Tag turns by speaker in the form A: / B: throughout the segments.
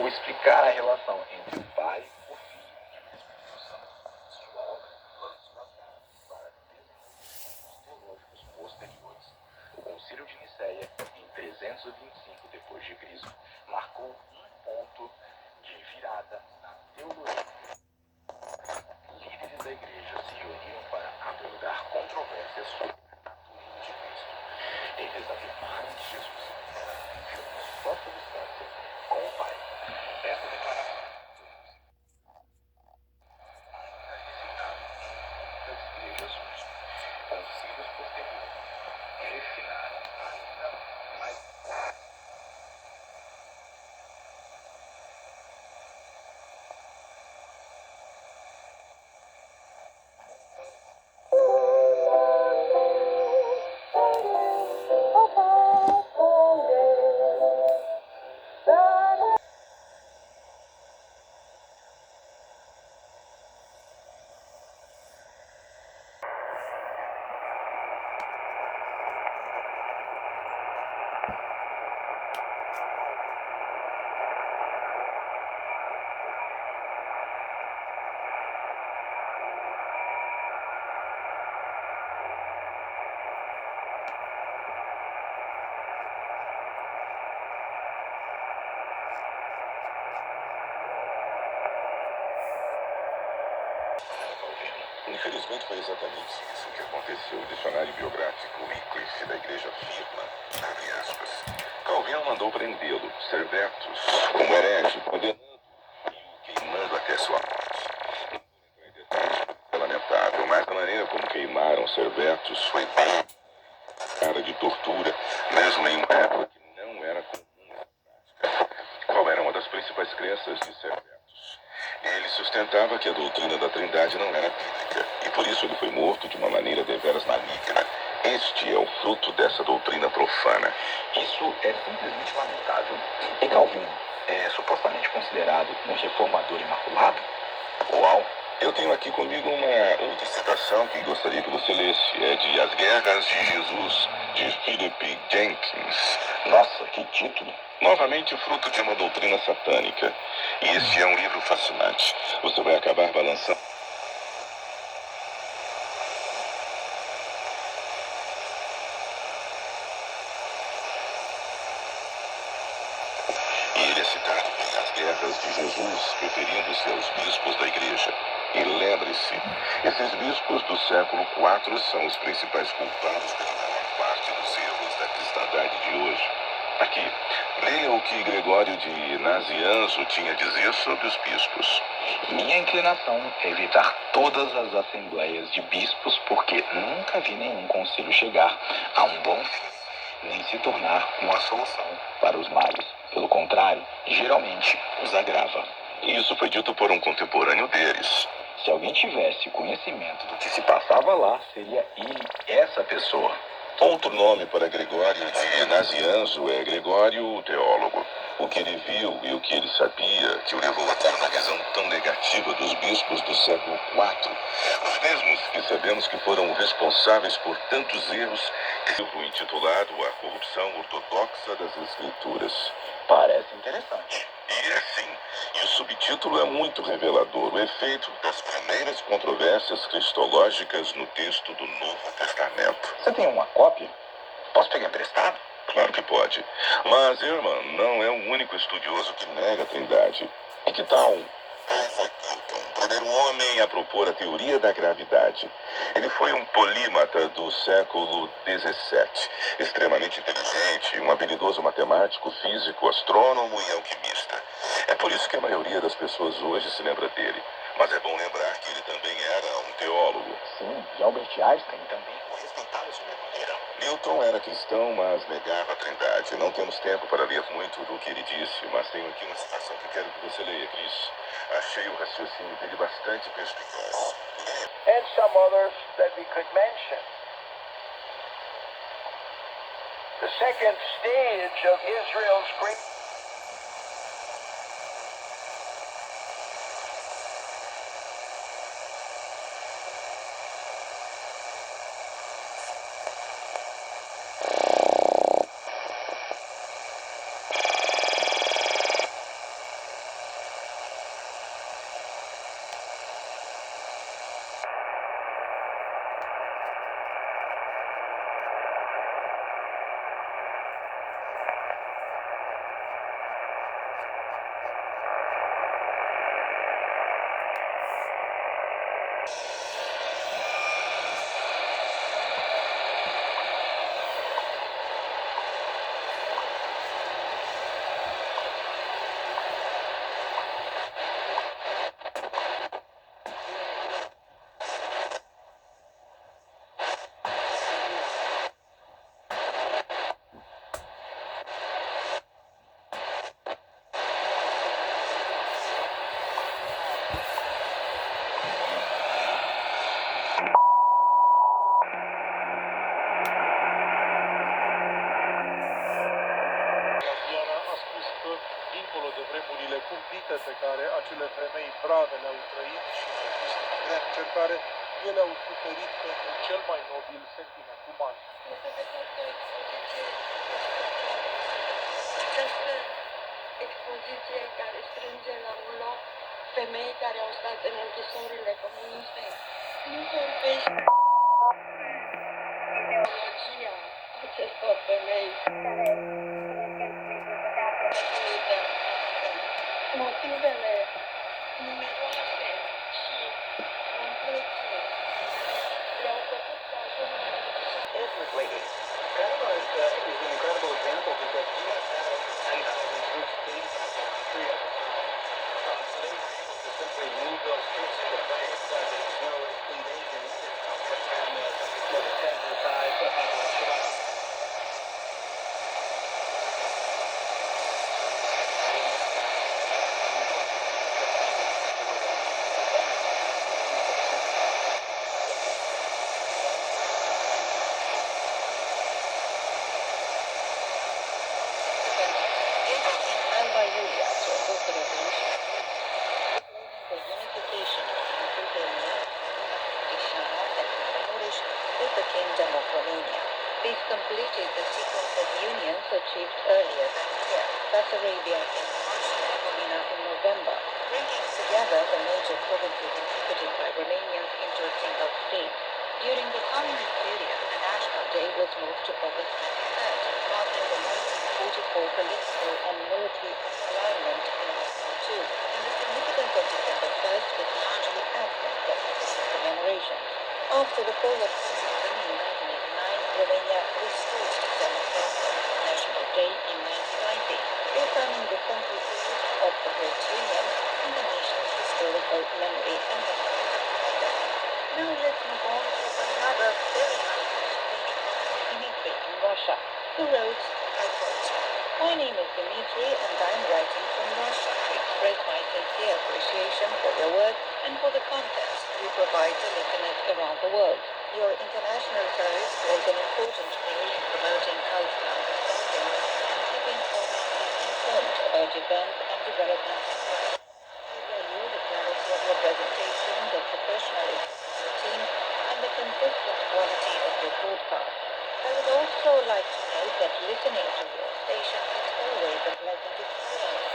A: explicar a relação entre o pai, o filho e a disposição de obra, planos para desenvolvimentos teológicos posteriores. O Concílio de Nicéia, em 325 d.C., marcou um ponto de virada na teologia. Líderes da igreja se reuniram para abordar controvérsias sobre a doutrina de Cristo. Eles afirmaram que Jesus era filho de sua substância com o Pai. Essa declaração ainda refinada em muitas igrejas hoje. Concílios posteriores refinaram ainda mais.
B: Infelizmente foi exatamente isso que aconteceu. O dicionário biográfico Wycliffe da igreja afirma, abre aspas, Calvino mandou prendê-lo, Servetus, como herege, condenando e queimando até sua morte. É lamentável, mas a maneira como queimaram Servetus foi bem cara de tortura, mesmo em uma época que não era comum essa prática. Qual era uma das principais crenças de Servetus? Ele sustentava que a doutrina da Trindade não era bíblica, e por isso ele foi morto de uma maneira deveras maligna. Este é o fruto dessa doutrina profana.
A: Isso é simplesmente lamentável. E Calvino é supostamente considerado um reformador imaculado?
B: Uau! Eu tenho aqui comigo uma outra citação que gostaria que você lesse. É de As Guerras de Jesus, de Philip Jenkins.
A: Nossa, que título!
B: Novamente fruto de uma doutrina satânica. E este é um livro fascinante. Você vai acabar balançando. E ele é citado em As Guerras de Jesus, referindo-se aos bispos da igreja. E lembre-se, esses bispos do século IV são os principais culpados pela maior parte dos erros da cristandade de hoje. Aqui, leia o que Gregório de Nazianzo tinha a dizer sobre os bispos.
A: Minha inclinação é evitar todas as assembleias de bispos, porque nunca vi nenhum concílio chegar a um bom fim, nem se tornar uma solução para os males. Pelo contrário, geralmente os agrava.
B: Isso foi dito por um contemporâneo deles.
A: Se alguém tivesse conhecimento do que se passava lá, seria ele, essa pessoa.
B: Outro nome para Gregório de Nazianzo é Gregório o Teólogo. O que ele viu e o que ele sabia que o levou a ter uma visão tão negativa dos bispos do século IV, os mesmos que sabemos que foram responsáveis por tantos erros, livro intitulado A Corrupção Ortodoxa das Escrituras.
A: Parece interessante.
B: E é sim, e o subtítulo é muito revelador, o efeito das primeiras controvérsias cristológicas no texto do Novo Testamento.
A: Você tem uma cópia? Posso pegar emprestado?
B: Claro que pode. Mas Ehrman não é o único estudioso que nega a Trindade. E que tal Isaac Newton, o primeiro homem a propor a teoria da gravidade? Ele foi um polímata do século XVII, extremamente inteligente, um habilidoso matemático, físico, astrônomo e alquimista. É por isso que a maioria das pessoas hoje se lembra dele. Mas é bom lembrar que ele também era um teólogo.
A: Sim, e Albert Einstein também foi respeitado sobremaneira.
B: Newton era cristão, mas negava a Trindade. Não temos tempo para ler muito do que ele disse, mas tenho aqui uma citação que quero que você leia, Cris. Achei o raciocínio dele bastante perspicaz.
C: And some others that we could mention. The second stage of Israel's great
D: care ele au suferit pentru cel mai nobil sentiment uman.
E: Această expoziție care strânge la un loc femei care au stat în închisorile comuniste nu vorbește ideologia acestor femei. Motivele numeroase și complexe le-au făcut să ajungă în închisoare.
C: Business lady. Panama is an incredible example because we must have 10,000 troops police out the country at the time. So they were able to simply move those troops into place. There was no invasion needed. And the Temple side,
E: Alba Iulia, so both the revolution, the unification of Lithuania, additional and nourished with the Kingdom of Romania. This completed the sequence of unions achieved earlier that year, Bessarabia in March and Bukovina in November, bringing together the major provinces inhabited by Romanians into a single state. During the communist period, the National Day was moved to August 23rd, marking the 1944 political and military alignment in Moscow too, and the significance of December 1st was largely absent from official commemorations. After the fall of communism in 1989, Romania restored December 1st as National Day in 1990, reaffirming the central role of the Great Union in the nation's historical memory and democratic identity. Now let's move on to another very nice message from Dmitry in Russia, who wrote, I quote, "My name is Dmitry and I'm writing from Russia to express my sincere appreciation for your work and for the contents you provide to listeners around the world. Your international service plays an important role in promoting cultural understanding and keeping audiences informed about events and developments. I value the clarity of your presentation, the professionalism of your team, and the consistent quality of your broadcast. I would also like to note that listening to your station is always a pleasant experience.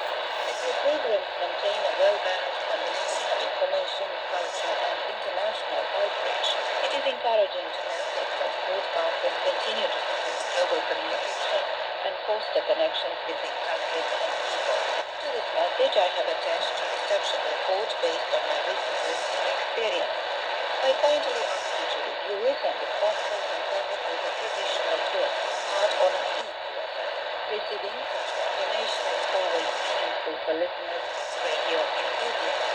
E: As your programs maintain a well-balanced combination of information, culture, and international outreach, it is encouraging to note that such broadcasters continue to support global communication and foster connections between countries and people. To this message, I have attached a reception report based on my recent listening experience. I kindly ask you to review it and, if possible, confirm it with a traditional twist part on an e-letter. Receiving such information is always meaningful for listeners, radio enthusiasts,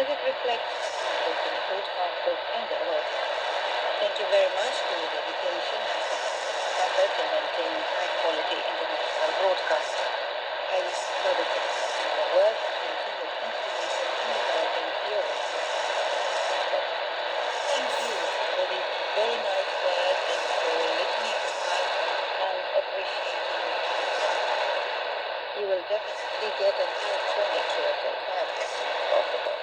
E: as it reflects important broadcasters and their work. Thank you very much for your dedication and effort in maintaining high-quality international broadcasting. I wish you further success in your work and continued inspiration in developing your radio. Thank you for these very nice words and for listening to us and appreciating our work. You will definitely get an electronic result as soon as possible.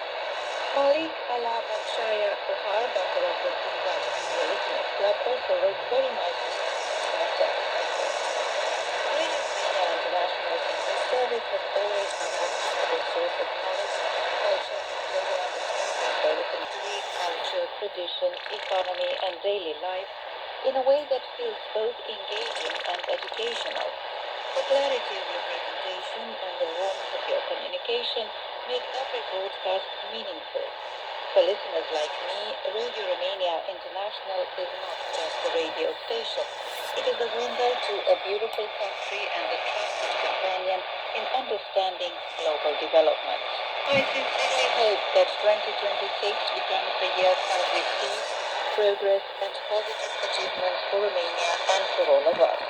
E: Malik Alabakshaya Kuhar, Doctor of the Invite Radio Listeners Club, also wrote very nicely on our service. Radio International Business Service has always been a valuable source of knowledge, culture, and global understanding for the country, culture, traditions, economy, and daily life in a way that feels both engaging and educational. The clarity of your presentation and the warmth of your communication make every broadcast meaningful. For listeners like me, Radio Romania International is not just a radio station. It is a window to a beautiful country and a trusted companion in understanding global development. I sincerely hope that 2026 becomes a year filled with peace, progress, and positive achievements for Romania and for all of us.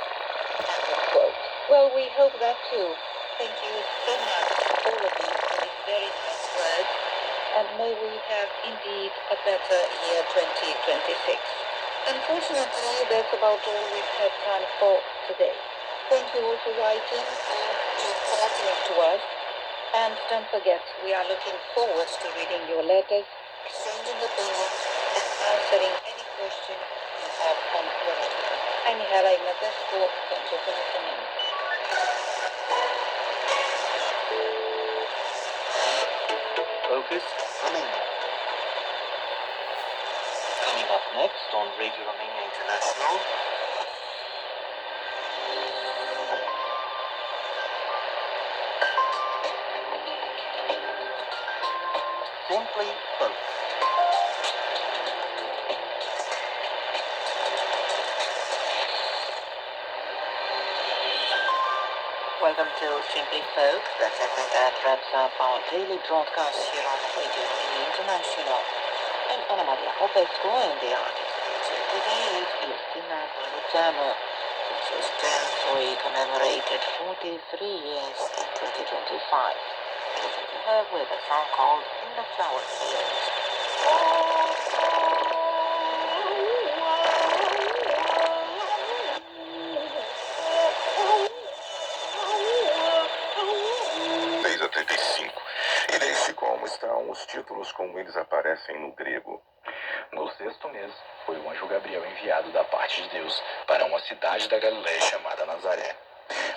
E: End of quote. Well, we hope that too. Thank you so much to all of you for these very nice words, and may we have indeed a better year 2026. Unfortunately, that's about all we've had time for today. Thank you all for writing and for partnering to us. And don't forget, we are looking forward to reading your letters, exchanging opinions and answering any question you have on your own. 愛に払いまたしと本当にために。
C: Focus, Romania. Coming up next on Radio Romania International. Simply Focus. Welcome to Simply Folk. The segment that wraps up our daily broadcast here on Radio Romania International. And Anna Maria Popescu and the artist featured today is Justina Boluțanu, which was dance we commemorated 43 years in 2025. Listen to her with a song called In the Flower Fields.
B: A 35. E deixe como estão os títulos como eles aparecem no grego.
A: No sexto mês, foi o anjo Gabriel enviado da parte de Deus para uma cidade da Galiléia chamada Nazaré,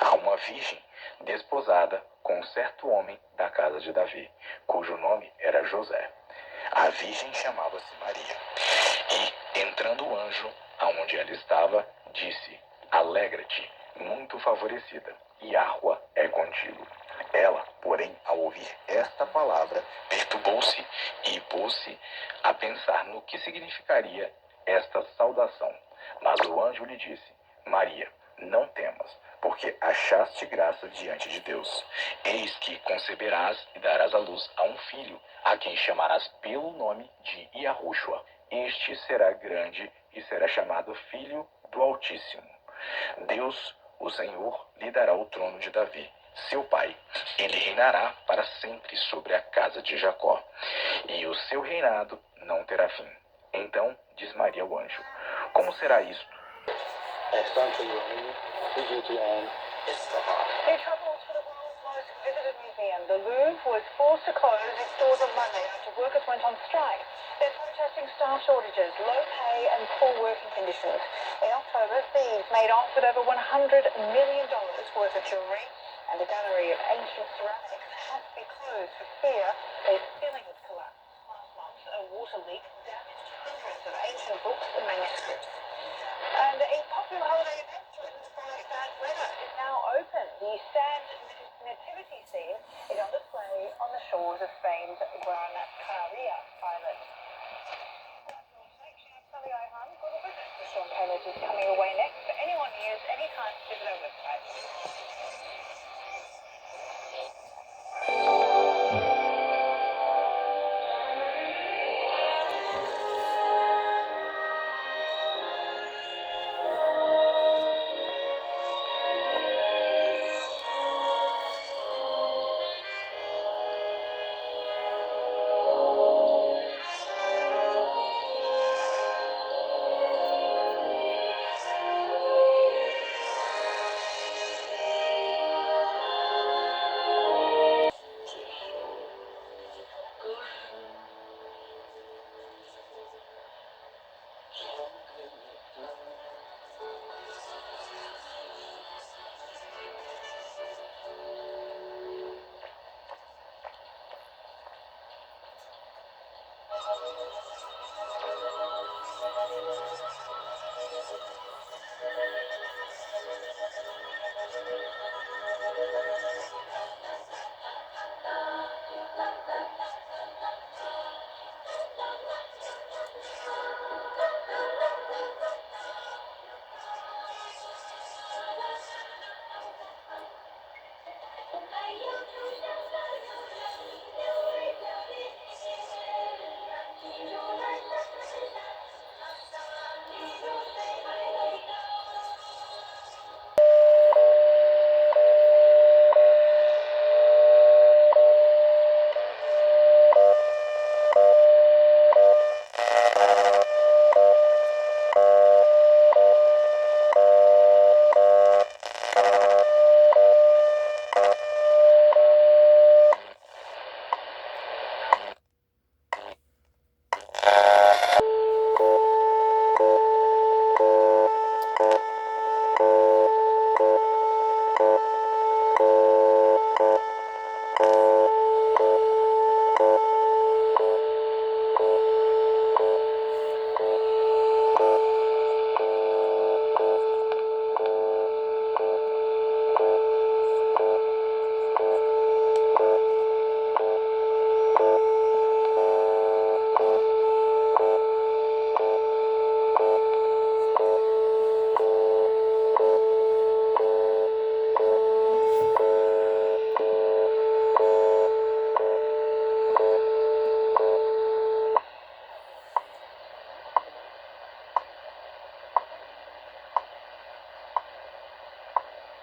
A: a uma virgem desposada com um certo homem da casa de Davi, cujo nome era José. A virgem chamava-se Maria. E, entrando o anjo, aonde ela estava, disse: Alegra-te, muito favorecida, e a rua é contigo. Ela, porém, ao ouvir esta palavra, perturbou-se e pôs-se a pensar no que significaria esta saudação. Mas o anjo lhe disse: Maria, não temas, porque achaste graça diante de Deus. Eis que conceberás e darás à luz a um filho, a quem chamarás pelo nome de Iahushua. Este será grande e será chamado Filho do Altíssimo. Deus, o Senhor, lhe dará o trono de Davi, seu pai. Ele reinará para sempre sobre a casa de Jacó, e o seu reinado não terá fim. Então diz Maria ao anjo: Como será isto?
E: In trouble for the world's most visited museum, the Louvre was forced to close its doors on Monday after workers went on strike. They're protesting staff shortages, low pay and poor working conditions. In October, thieves made off with over $100 million worth of jewellery, and a gallery of ancient ceramics has to be closed for fear their ceiling would collapse. Last month, a water leak damaged hundreds of ancient books and manuscripts. And a popular holiday event threatened by bad weather is now open. The sand nativity scene is on display on the shores of Spain's Gran Canaria island. Sally Ihan, Global Business with Sean Taylor is coming away next. For anyone news, anytime, visit our website.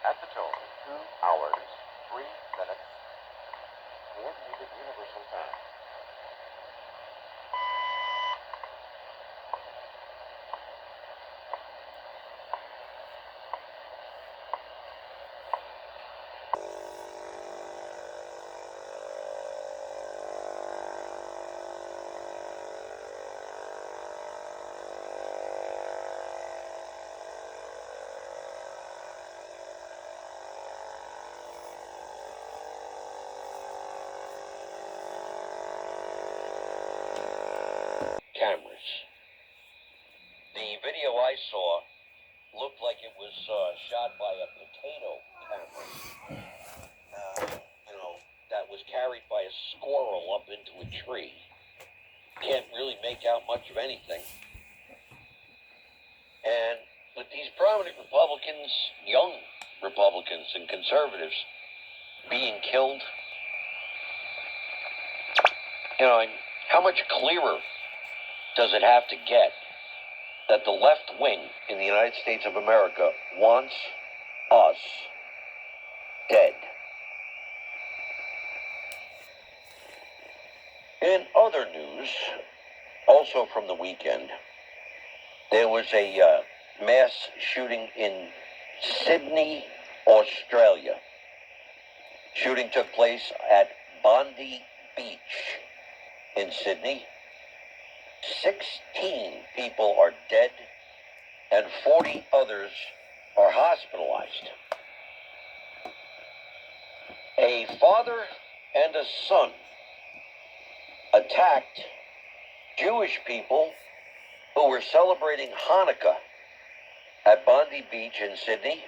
A: At the tone, 2 hours, 3 minutes, coordinated universal time.
F: Cameras. The video I saw looked like it was shot by a potato camera. That was carried by a squirrel up into a tree. Can't really make out much of anything. And with these prominent Republicans, young Republicans and conservatives being killed, how much clearer does it have to get that the left wing in the United States of America wants us dead? In other news, also from the weekend, there was a mass shooting in Sydney, Australia. Shooting took place at Bondi Beach in Sydney. 16 people are dead and 40 others are hospitalized. A father and a son attacked Jewish people who were celebrating Hanukkah at Bondi Beach in Sydney.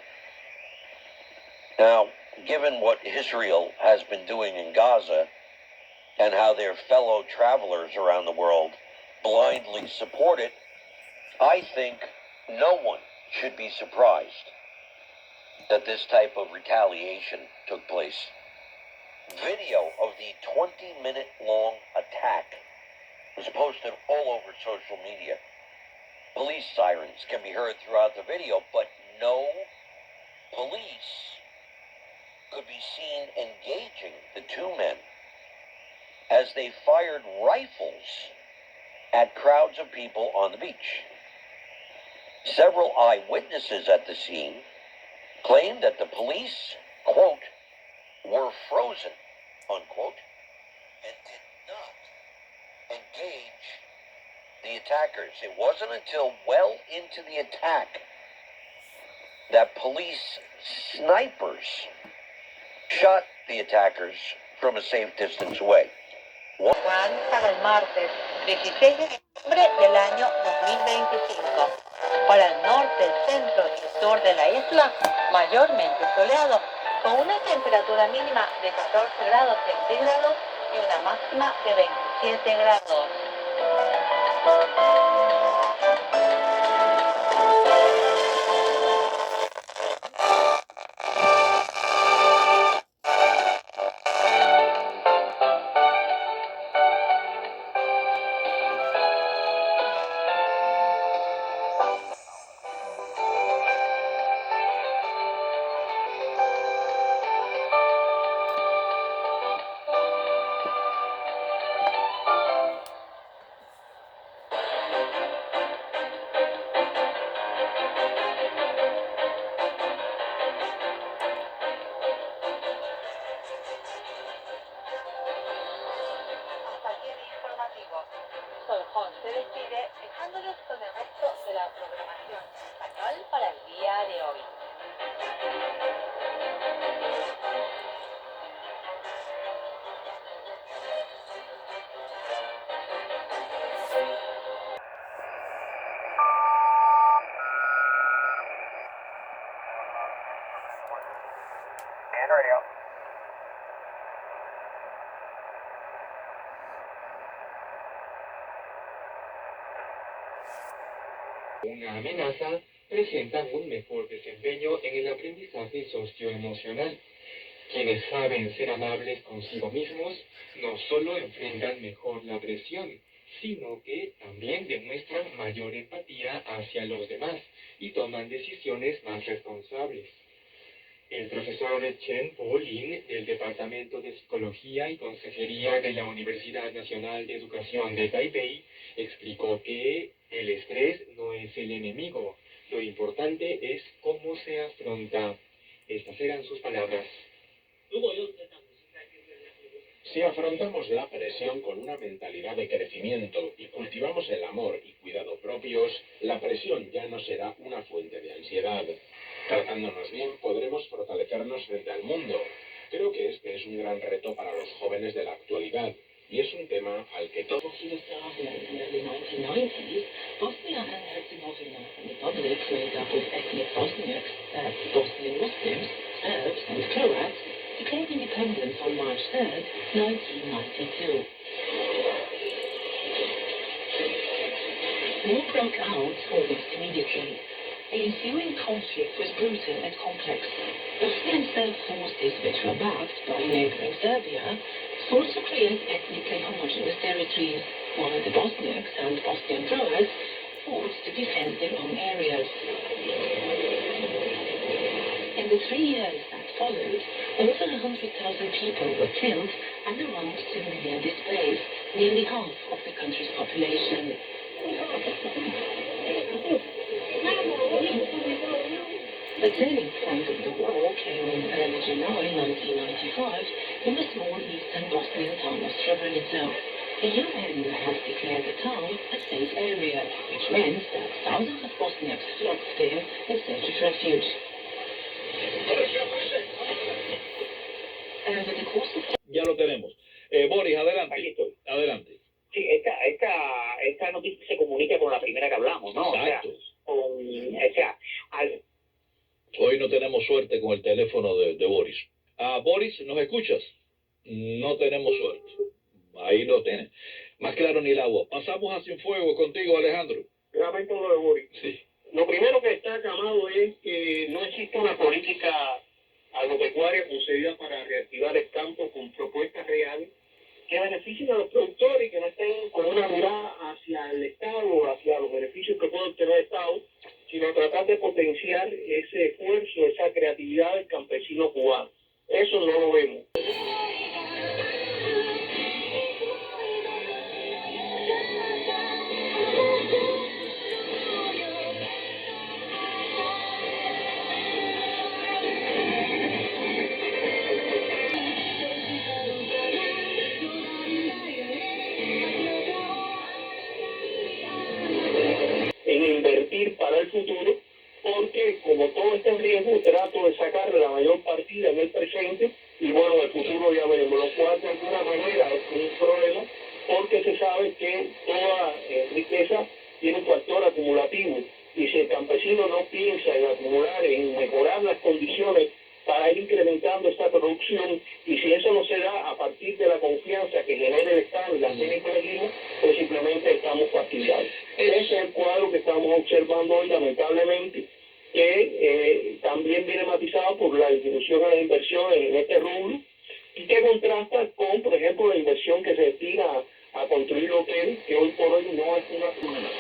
F: Now, given what Israel has been doing in Gaza and how their fellow travelers around the world blindly support it, I think no one should be surprised that this type of retaliation took place. Video of the 20-minute-long attack was posted all over social media. Police sirens can be heard throughout the video, but no police could be seen engaging the two men as they fired rifles at crowds of people on the beach. Several eyewitnesses at the scene claimed that the police, quote, were frozen, unquote, and did not engage the attackers. It wasn't until well into the attack that police snipers shot the attackers from a safe distance away.
E: Juan para el martes 16 de diciembre del año 2025. Para el norte, centro y sur de la isla, mayormente soleado, con una temperatura mínima de 14 grados centígrados y una máxima de 27 grados. Se despide dejándolos con el resto de la programación en español para el día de hoy.
C: And radio.
G: Una amenaza, presentan un mejor desempeño en el aprendizaje socioemocional. Quienes saben ser amables consigo mismos no solo enfrentan mejor la presión, sino que también demuestran mayor empatía hacia los demás y toman decisiones más responsables. El profesor Chen Po-lin, del Departamento de Psicología y Consejería de la Universidad Nacional de Educación de Taipei, explicó que el estrés no es el enemigo. Lo importante es cómo se afronta. Estas eran sus palabras.
H: Si afrontamos la presión con una mentalidad de crecimiento y cultivamos el amor y cuidado propios, la presión ya no será una fuente de ansiedad. Tratándonos bien podremos fortalecernos frente al mundo. Creo que este es un gran reto para los jóvenes de la actualidad y es un tema al que todos...
I: Bosnia and Herzegovina and the Republic made up of ethnic Bosniaks, Bosnian Muslims, Serbs and Croats declared independence on March 3rd, 1992. War broke out almost immediately. The ensuing conflict was brutal and complex. Bosnian Serb forces, which were backed by neighboring Serbia, sought to create ethnically homogeneous territories, while the Bosniaks and Bosnian Croats fought to defend their own areas. In the 3 years that followed, over 100,000 people were killed and around 2 million displaced, nearly half of the country's population. The turning point of the war came in early July 1995 in the small eastern Bosnian town of Srebrenica. The UN has declared the town a safe area, which meant that thousands of Bosniaks flocked there in search of refuge. Over the course of...
J: Ya lo tenemos. Boris, adelante.
C: Aquí estoy.
J: Adelante.
C: Sí, esta noticia se comunica con la primera que hablamos, ¿no?
J: Exacto.
C: Al
J: Hoy no tenemos suerte con el teléfono de Boris. Boris, ¿nos escuchas? No tenemos suerte. Ahí lo tienes. Más claro ni el agua. Pasamos a Cienfuegos contigo, Alejandro.
C: lamento lo de Boris.
J: Sí.
C: Lo primero que está aclamado es que no existe una política agropecuaria concebida para reactivar el campo con propuestas reales que beneficien a los productores y que no estén con una mirada hacia el Estado o hacia los beneficios que puede obtener el Estado, sino tratar de potenciar ese esfuerzo, esa creatividad del campesino cubano. Eso no lo vemos. En invertir para el futuro, porque como todo está en riesgo, trato de sacar la mayor partida en el presente y bueno, el futuro ya veremos, lo cual de alguna manera es un problema, porque se sabe que toda riqueza tiene un factor acumulativo y si el campesino no piensa en acumular, en mejorar las condiciones para ir incrementando esta producción, y si eso no se da a partir de la confianza que genera el Estado y la CNP, pues simplemente estamos fastidiados. Ese es el cuadro que estamos observando hoy, lamentablemente, que también viene matizado por la disminución de las inversiones en este rubro, y que contrasta con, por ejemplo, la inversión que se destina a construir hoteles, que hoy por hoy no es una prioridad.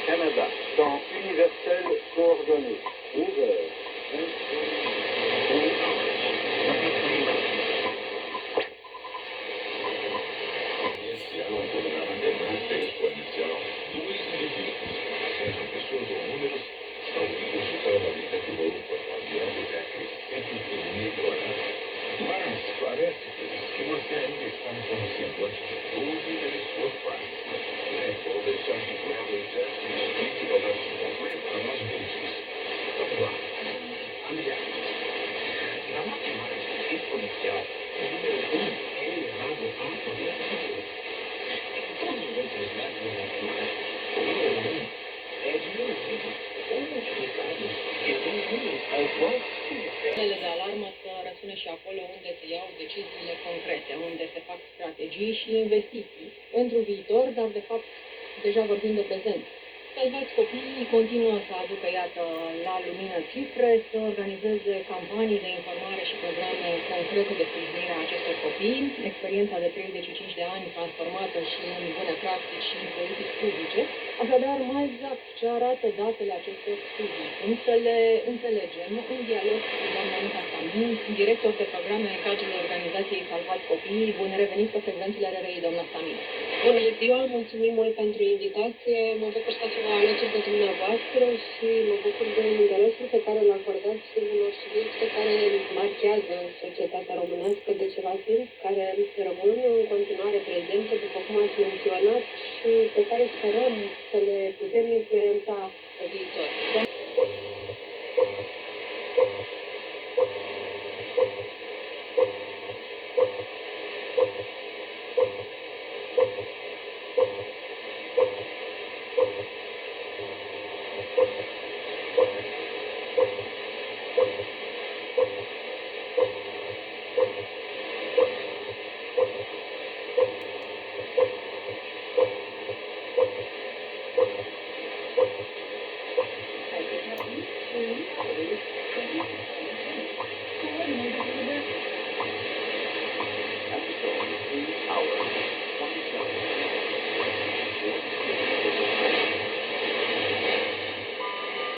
K: Canada, temps universel coordonné, 11h.
B: Mas parece que os esquemas
G: creen que están conociendo un interés por práctica. Ecco, del Scientific Research critico verso completo la nostra business. Andiamo. La matematica esponenziale è numero 1 elevato a potere 2. E come invece sbaglio naturale, numero 1 è numero 1 moltiplicato e numero al quale
L: Semnele de alarmă să răsune și acolo unde se iau deciziile concrete, unde se fac strategii și investiții pentru viitor, dar de fapt deja vorbim de prezent. Salvați Copiii continuă să aducă, iată, la lumină cifre, să organizeze campanii de informare și programe concrete de sprijinire a acestor copii, experiența de 35 de ani transformată și în bune practici și în politici publice. Așadar, mai exact ce arată datele acestor studii, cum să le înțelegem în dialog cu doamna Anita Samin, director de programe în cadrul organizației Salvați Copiii. Bun revenit pe frecvențele RRI, doamna Samin.
M: Bună ziua, mulțumim mult pentru invitație, mă bucur să fiu alături de dumneavoastră și mă bucur de interesul pe care îl acordați unor subiecte care marchează societatea românească de ceva timp, care rămân în continuare prezente, după cum ați menționat, și pe care sperăm să le putem influența pe viitor.